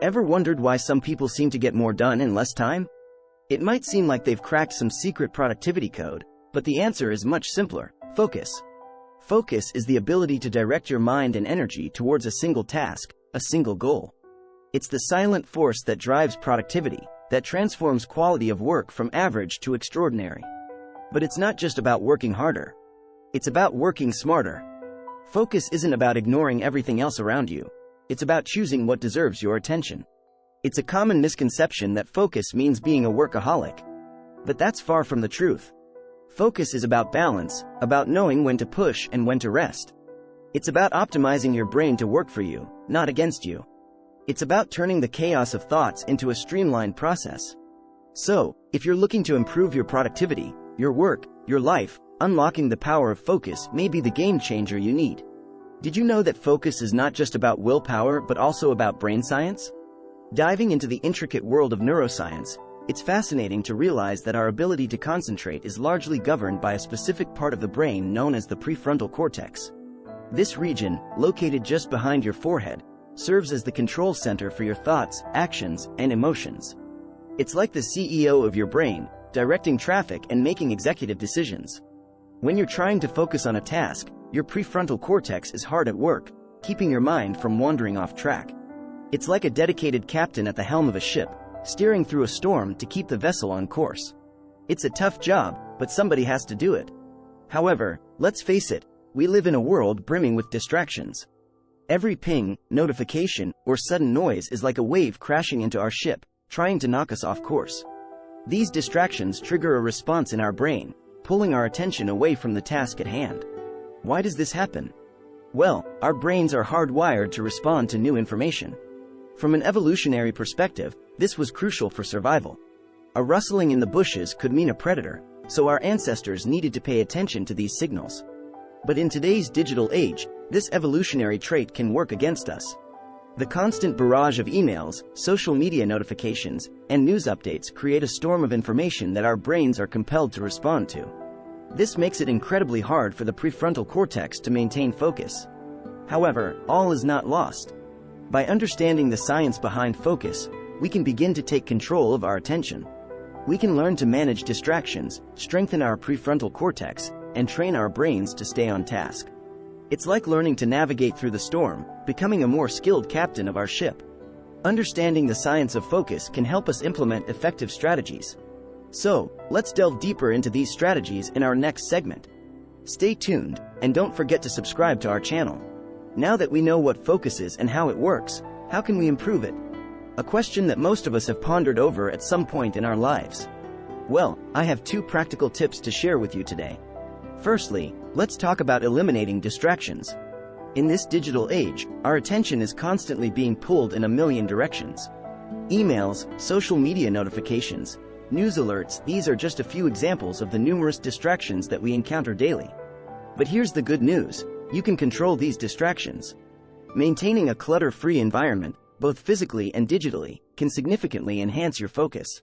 Ever wondered why some people seem to get more done in less time? It might seem like they've cracked some secret productivity code, but the answer is much simpler: focus. Focus is the ability to direct your mind and energy towards a single task, a single goal. It's the silent force that drives productivity, that transforms quality of work from average to extraordinary. But it's not just about working harder. It's about working smarter. Focus isn't about ignoring everything else around you. It's about choosing what deserves your attention. It's a common misconception that focus means being a workaholic. But that's far from the truth. Focus is about balance, about knowing when to push and when to rest. It's about optimizing your brain to work for you, not against you. It's about turning the chaos of thoughts into a streamlined process. So, if you're looking to improve your productivity, your work, your life, unlocking the power of focus may be the game changer you need. Did you know that focus is not just about willpower but also about brain science? Diving into the intricate world of neuroscience, it's fascinating to realize that our ability to concentrate is largely governed by a specific part of the brain known as the prefrontal cortex. This region, located just behind your forehead, serves as the control center for your thoughts, actions, and emotions. It's like the CEO of your brain, directing traffic and making executive decisions. When you're trying to focus on a task, your prefrontal cortex is hard at work, keeping your mind from wandering off track. It's like a dedicated captain at the helm of a ship, steering through a storm to keep the vessel on course. It's a tough job, but somebody has to do it. However, let's face it, we live in a world brimming with distractions. Every ping, notification, or sudden noise is like a wave crashing into our ship, trying to knock us off course. These distractions trigger a response in our brain, pulling our attention away from the task at hand. Why does this happen? Well, our brains are hardwired to respond to new information. From an evolutionary perspective, this was crucial for survival. A rustling in the bushes could mean a predator, so our ancestors needed to pay attention to these signals. But in today's digital age, this evolutionary trait can work against us. The constant barrage of emails, social media notifications, and news updates create a storm of information that our brains are compelled to respond to. This makes it incredibly hard for the prefrontal cortex to maintain focus. However, all is not lost. By understanding the science behind focus, we can begin to take control of our attention. We can learn to manage distractions, strengthen our prefrontal cortex, and train our brains to stay on task. It's like learning to navigate through the storm, becoming a more skilled captain of our ship. Understanding the science of focus can help us implement effective strategies. So, let's delve deeper into these strategies in our next segment. Stay tuned, and don't forget to subscribe to our channel. Now that we know what focus is and how it works, how can we improve it? A question that most of us have pondered over at some point in our lives. Well, I have 2 practical tips to share with you today. Firstly, let's talk about eliminating distractions. In this digital age, our attention is constantly being pulled in a million directions. Emails, social media notifications, news alerts, these are just a few examples of the numerous distractions that we encounter daily. But here's the good news: you can control these distractions. Maintaining a clutter-free environment, both physically and digitally, can significantly enhance your focus.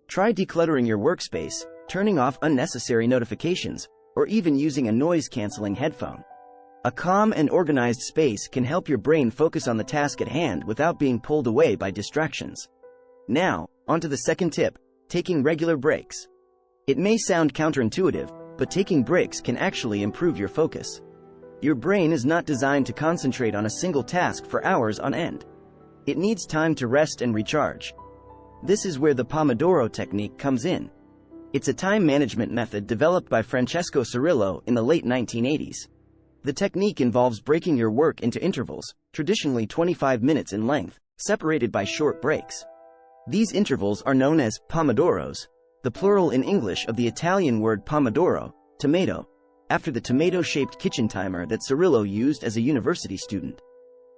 Try decluttering your workspace, turning off unnecessary notifications, or even using a noise-canceling headphone. A calm and organized space can help your brain focus on the task at hand without being pulled away by distractions. Now, onto the second tip: taking regular breaks. It may sound counterintuitive, but taking breaks can actually improve your focus. Your brain is not designed to concentrate on a single task for hours on end. It needs time to rest and recharge. This is where the Pomodoro technique comes in. It's a time management method developed by Francesco Cirillo in the late 1980s. The technique involves breaking your work into intervals, traditionally 25 minutes in length, separated by short breaks. These intervals are known as pomodoros, the plural in English of the Italian word pomodoro, tomato, after the tomato-shaped kitchen timer that Cirillo used as a university student.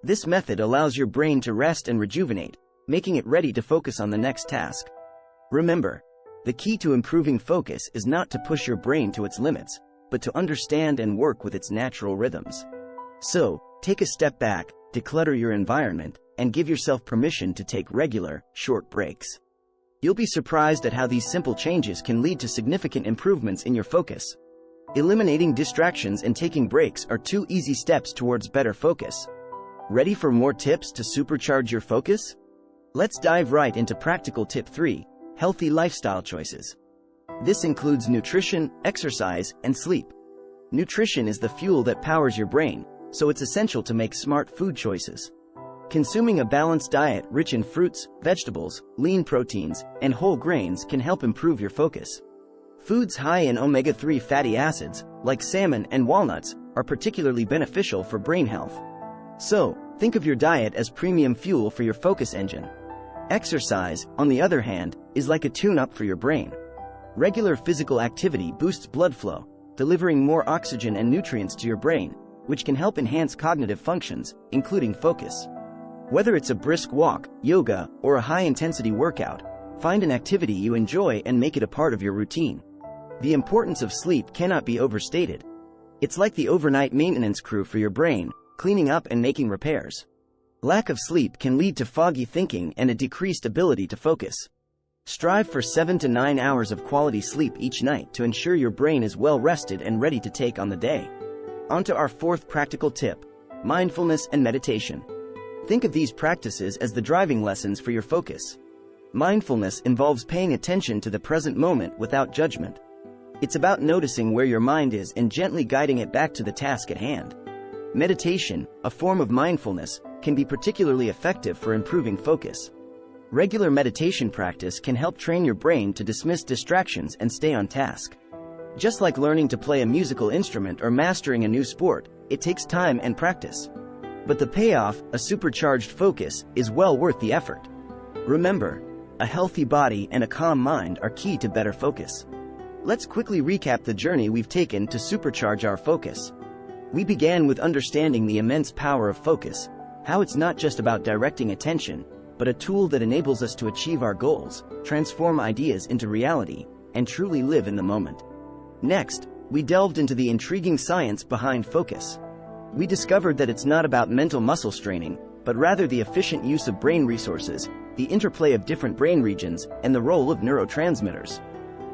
This method allows your brain to rest and rejuvenate, making it ready to focus on the next task. Remember, the key to improving focus is not to push your brain to its limits, but to understand and work with its natural rhythms. So, take a step back, declutter your environment, and give yourself permission to take regular, short breaks. You'll be surprised at how these simple changes can lead to significant improvements in your focus. Eliminating distractions and taking breaks are 2 easy steps towards better focus. Ready for more tips to supercharge your focus? Let's dive right into practical tip 3, healthy lifestyle choices. This includes nutrition, exercise, and sleep. Nutrition is the fuel that powers your brain, so it's essential to make smart food choices. Consuming a balanced diet rich in fruits, vegetables, lean proteins, and whole grains can help improve your focus. Foods high in omega-3 fatty acids, like salmon and walnuts, are particularly beneficial for brain health. So, think of your diet as premium fuel for your focus engine. Exercise, on the other hand, is like a tune-up for your brain. Regular physical activity boosts blood flow, delivering more oxygen and nutrients to your brain, which can help enhance cognitive functions, including focus. Whether it's a brisk walk, yoga, or a high-intensity workout, find an activity you enjoy and make it a part of your routine. The importance of sleep cannot be overstated. It's like the overnight maintenance crew for your brain, cleaning up and making repairs. Lack of sleep can lead to foggy thinking and a decreased ability to focus. Strive for 7 to 9 hours of quality sleep each night to ensure your brain is well rested and ready to take on the day. On to our fourth practical tip, mindfulness and meditation. Think of these practices as the driving lessons for your focus. Mindfulness involves paying attention to the present moment without judgment. It's about noticing where your mind is and gently guiding it back to the task at hand. Meditation, a form of mindfulness, can be particularly effective for improving focus. Regular meditation practice can help train your brain to dismiss distractions and stay on task. Just like learning to play a musical instrument or mastering a new sport, it takes time and practice. But the payoff, a supercharged focus, is well worth the effort. Remember, a healthy body and a calm mind are key to better focus. Let's quickly recap the journey we've taken to supercharge our focus. We began with understanding the immense power of focus, how it's not just about directing attention, but a tool that enables us to achieve our goals, transform ideas into reality, and truly live in the moment. Next, we delved into the intriguing science behind focus. We discovered that it's not about mental muscle straining, but rather the efficient use of brain resources, the interplay of different brain regions, and the role of neurotransmitters.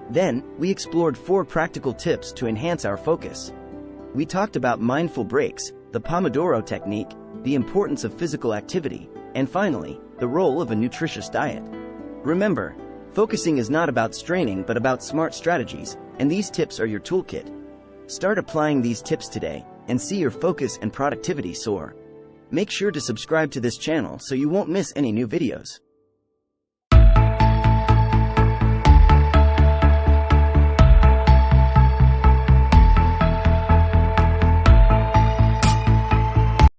Then, we explored 4 practical tips to enhance our focus. We talked about mindful breaks, the Pomodoro technique, the importance of physical activity, and finally, the role of a nutritious diet. Remember, focusing is not about straining but about smart strategies, and these tips are your toolkit. Start applying these tips today, and see your focus and productivity soar. Make sure to subscribe to this channel so you won't miss any new videos.